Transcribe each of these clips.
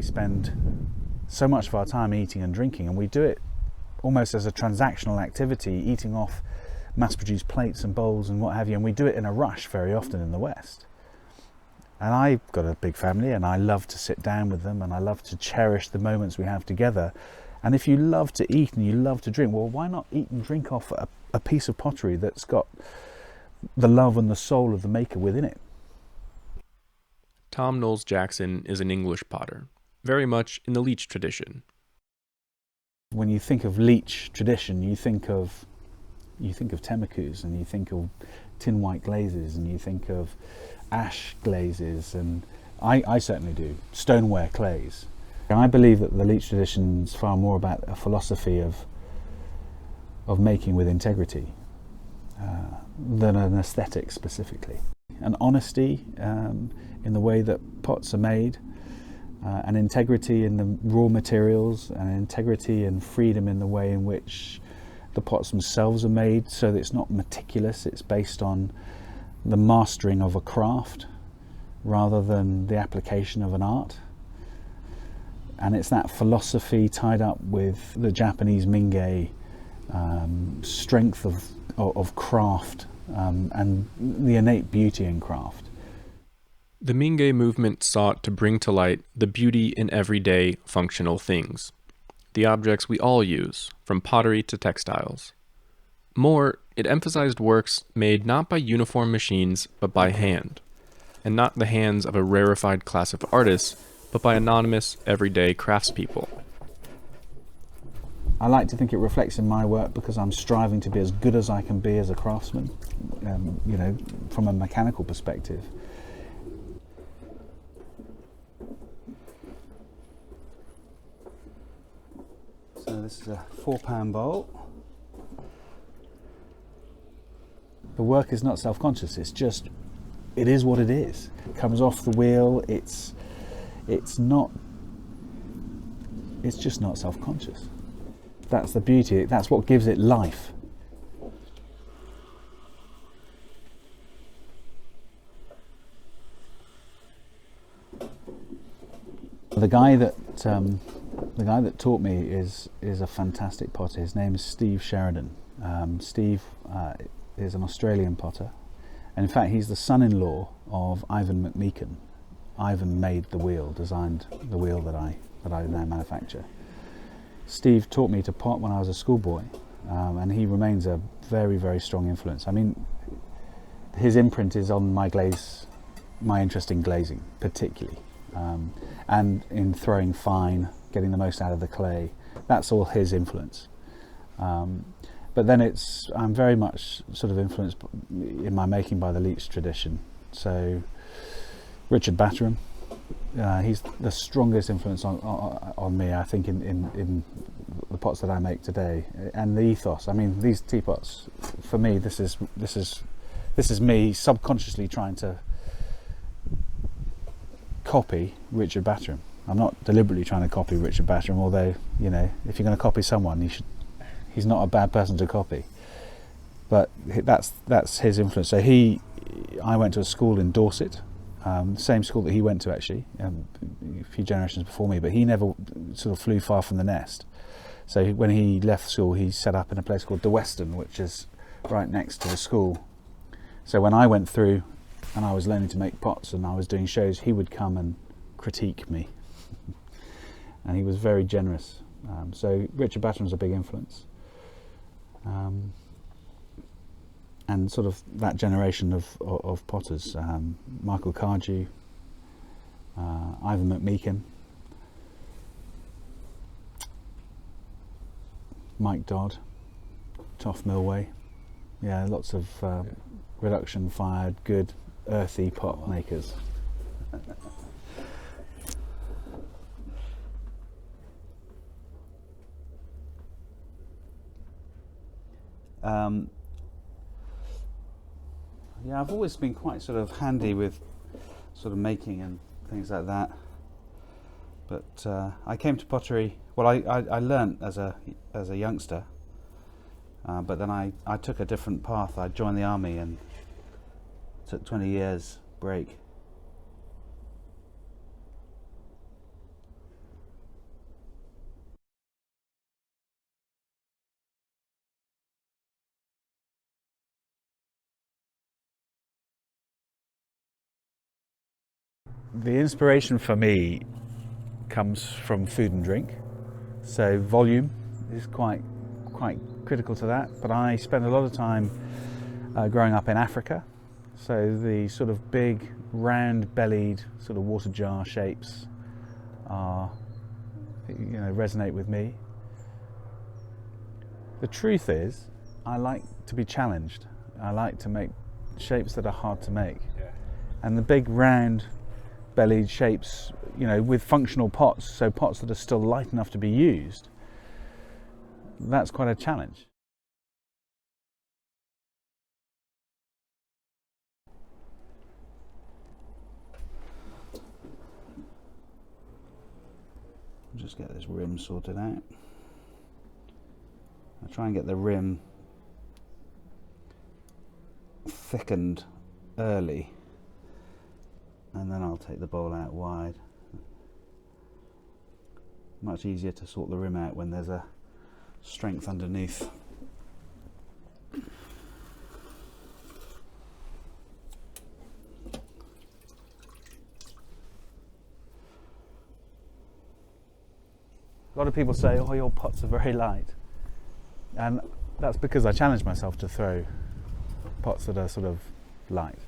We spend so much of our time eating and drinking, and we do it almost as a transactional activity, eating off mass-produced plates and bowls and what have you, and we do it in a rush very often in the West. And I've got a big family, and I love to sit down with them, and I love to cherish the moments we have together. And if you love to eat and you love to drink, well, why not eat and drink off a piece of pottery that's got the love and the soul of the maker within it? Tom Knowles Jackson is an English potter, very much in the Leach tradition. When you think of Leach tradition, you think of temakus, and you think of tin white glazes, and you think of ash glazes, and I certainly do, stoneware clays. I believe that the Leach tradition is far more about a philosophy of making with integrity than an aesthetic specifically. An honesty in the way that pots are made, an integrity in the raw materials, an integrity and freedom in the way in which the pots themselves are made, so that it's not meticulous, it's based on the mastering of a craft rather than the application of an art. And it's that philosophy tied up with the Japanese mingei strength of craft and the innate beauty in craft. The mingei movement sought to bring to light the beauty in everyday functional things, the objects we all use, from pottery to textiles. More, it emphasized works made not by uniform machines but by hand, and not the hands of a rarefied class of artists, but by anonymous, everyday craftspeople. I like to think it reflects in my work because I'm striving to be as good as I can be as a craftsman, from a mechanical perspective. So this is a 4-pound bowl. The work is not self-conscious, it is what it is. It comes off the wheel, it's just not self-conscious. That's the beauty, that's what gives it life. The guy that taught me is a fantastic potter. His name is Steve Sheridan. Steve is an Australian potter, and in fact he's the son-in-law of Ivan McMeekan. Ivan made the wheel, designed the wheel that I now manufacture. Steve taught me to pot when I was a schoolboy, and he remains a very, very strong influence. I mean, his imprint is on my interest in glazing particularly, and in throwing fine, getting the most out of the clay. That's all his influence. But then I'm very much sort of influenced in my making by the Leach tradition. So Richard Batterham, he's the strongest influence on me, I think, in the pots that I make today, and the ethos. I mean, these teapots, for me, this is me subconsciously trying to copy Richard Batterham. I'm not deliberately trying to copy Richard Batterham, although, if you're going to copy someone, he's not a bad person to copy. But that's his influence. So I went to a school in Dorset, same school that he went to actually, a few generations before me, but he never sort of flew far from the nest. So when he left school, he set up in a place called the Western, which is right next to the school. So when I went through and I was learning to make pots and I was doing shows, he would come and critique me. And he was very generous. So Richard Batterham's a big influence. And sort of that generation of potters, Michael Cardew, Ivan McMeekan, Mike Dodd, Toff Milway. Yeah, lots of reduction fired, good, earthy pot makers. Yeah, I've always been quite sort of handy with sort of making and things like that. But I came to pottery. Well, I learnt as a youngster, but then I took a different path. I joined the army and took 20 years break. The inspiration for me comes from food and drink, so volume is quite critical to that. But I spend a lot of time growing up in Africa, so the sort of big round-bellied sort of water jar shapes are, resonate with me. The truth is, I like to be challenged. I like to make shapes that are hard to make, and the big round bellied shapes, with functional pots, so pots that are still light enough to be used, that's quite a challenge. I'll just get this rim sorted out. I'll try and get the rim thickened early, and then I'll take the bowl out wide. Much easier to sort the rim out when there's a strength underneath. A lot of people say, oh, your pots are very light, and that's because I challenge myself to throw pots that are sort of light.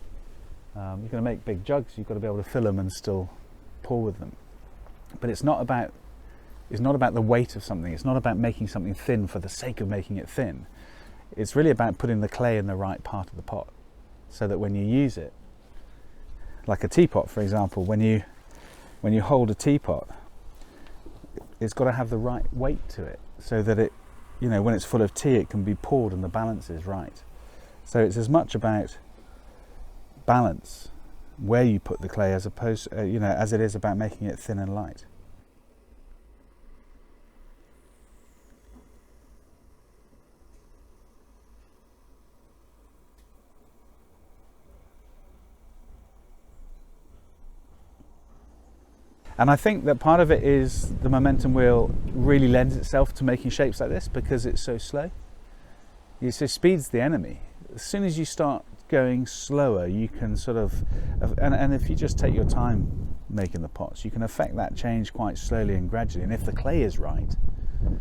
You're going to make big jugs, you've got to be able to fill them and still pour with them. But it's not about the weight of something. It's not about making something thin for the sake of making it thin. It's really about putting the clay in the right part of the pot, so that when you use it, like a teapot, for example, when you hold a teapot, it's got to have the right weight to it, so that it, when it's full of tea, it can be poured and the balance is right. So it's as much about balance where you put the clay as opposed, as it is about making it thin and light. And I think that part of it is the momentum wheel really lends itself to making shapes like this because it's so slow. So speed's the enemy. As soon as you start going slower, you can sort of, and if you just take your time making the pots, you can affect that change quite slowly and gradually. And if the clay is right,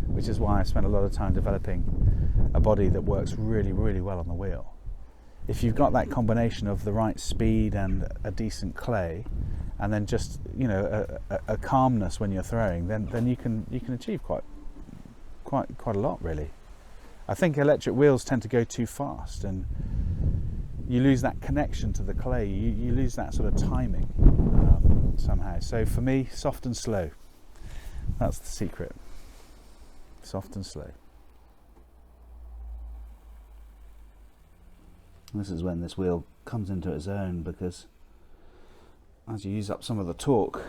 which is why I spent a lot of time developing a body that works really, really well on the wheel. If you've got that combination of the right speed and a decent clay, and then just a calmness when you're throwing, then you can achieve quite a lot, really. I think electric wheels tend to go too fast, and you lose that connection to the clay. You lose that sort of timing somehow. So for me, soft and slow. That's the secret. Soft and slow. This is when this wheel comes into its own, because as you use up some of the torque,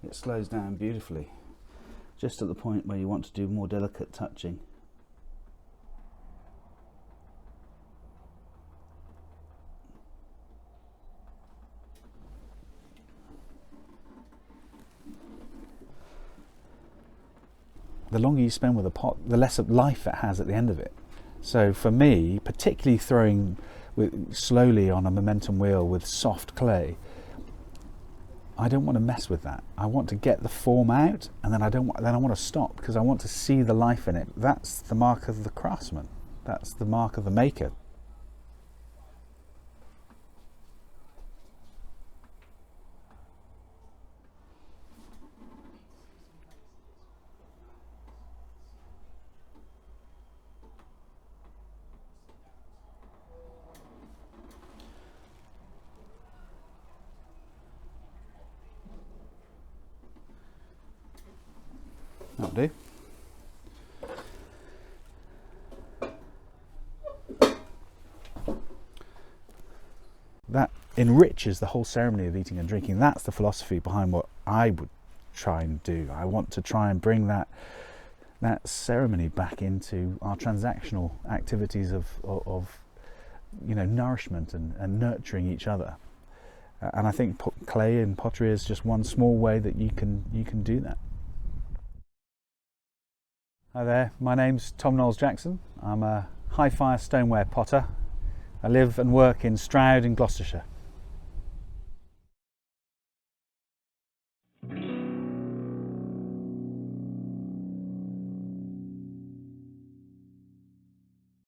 it slows down beautifully, just at the point where you want to do more delicate touching. The longer you spend with a pot, the less of life it has at the end of it. So for me, particularly throwing slowly on a momentum wheel with soft clay, I don't want to mess with that. I want to get the form out, and then I want to stop, because I want to see the life in it. That's the mark of the craftsman. That's the mark of the maker. That'll do. That enriches the whole ceremony of eating and drinking. That's the philosophy behind what I would try and do. I want to try and bring that ceremony back into our transactional activities of nourishment and nurturing each other. And I think clay and pottery is just one small way that you can do that. Hi there, my name's Tom Knowles Jackson. I'm a high fire stoneware potter. I live and work in Stroud in Gloucestershire.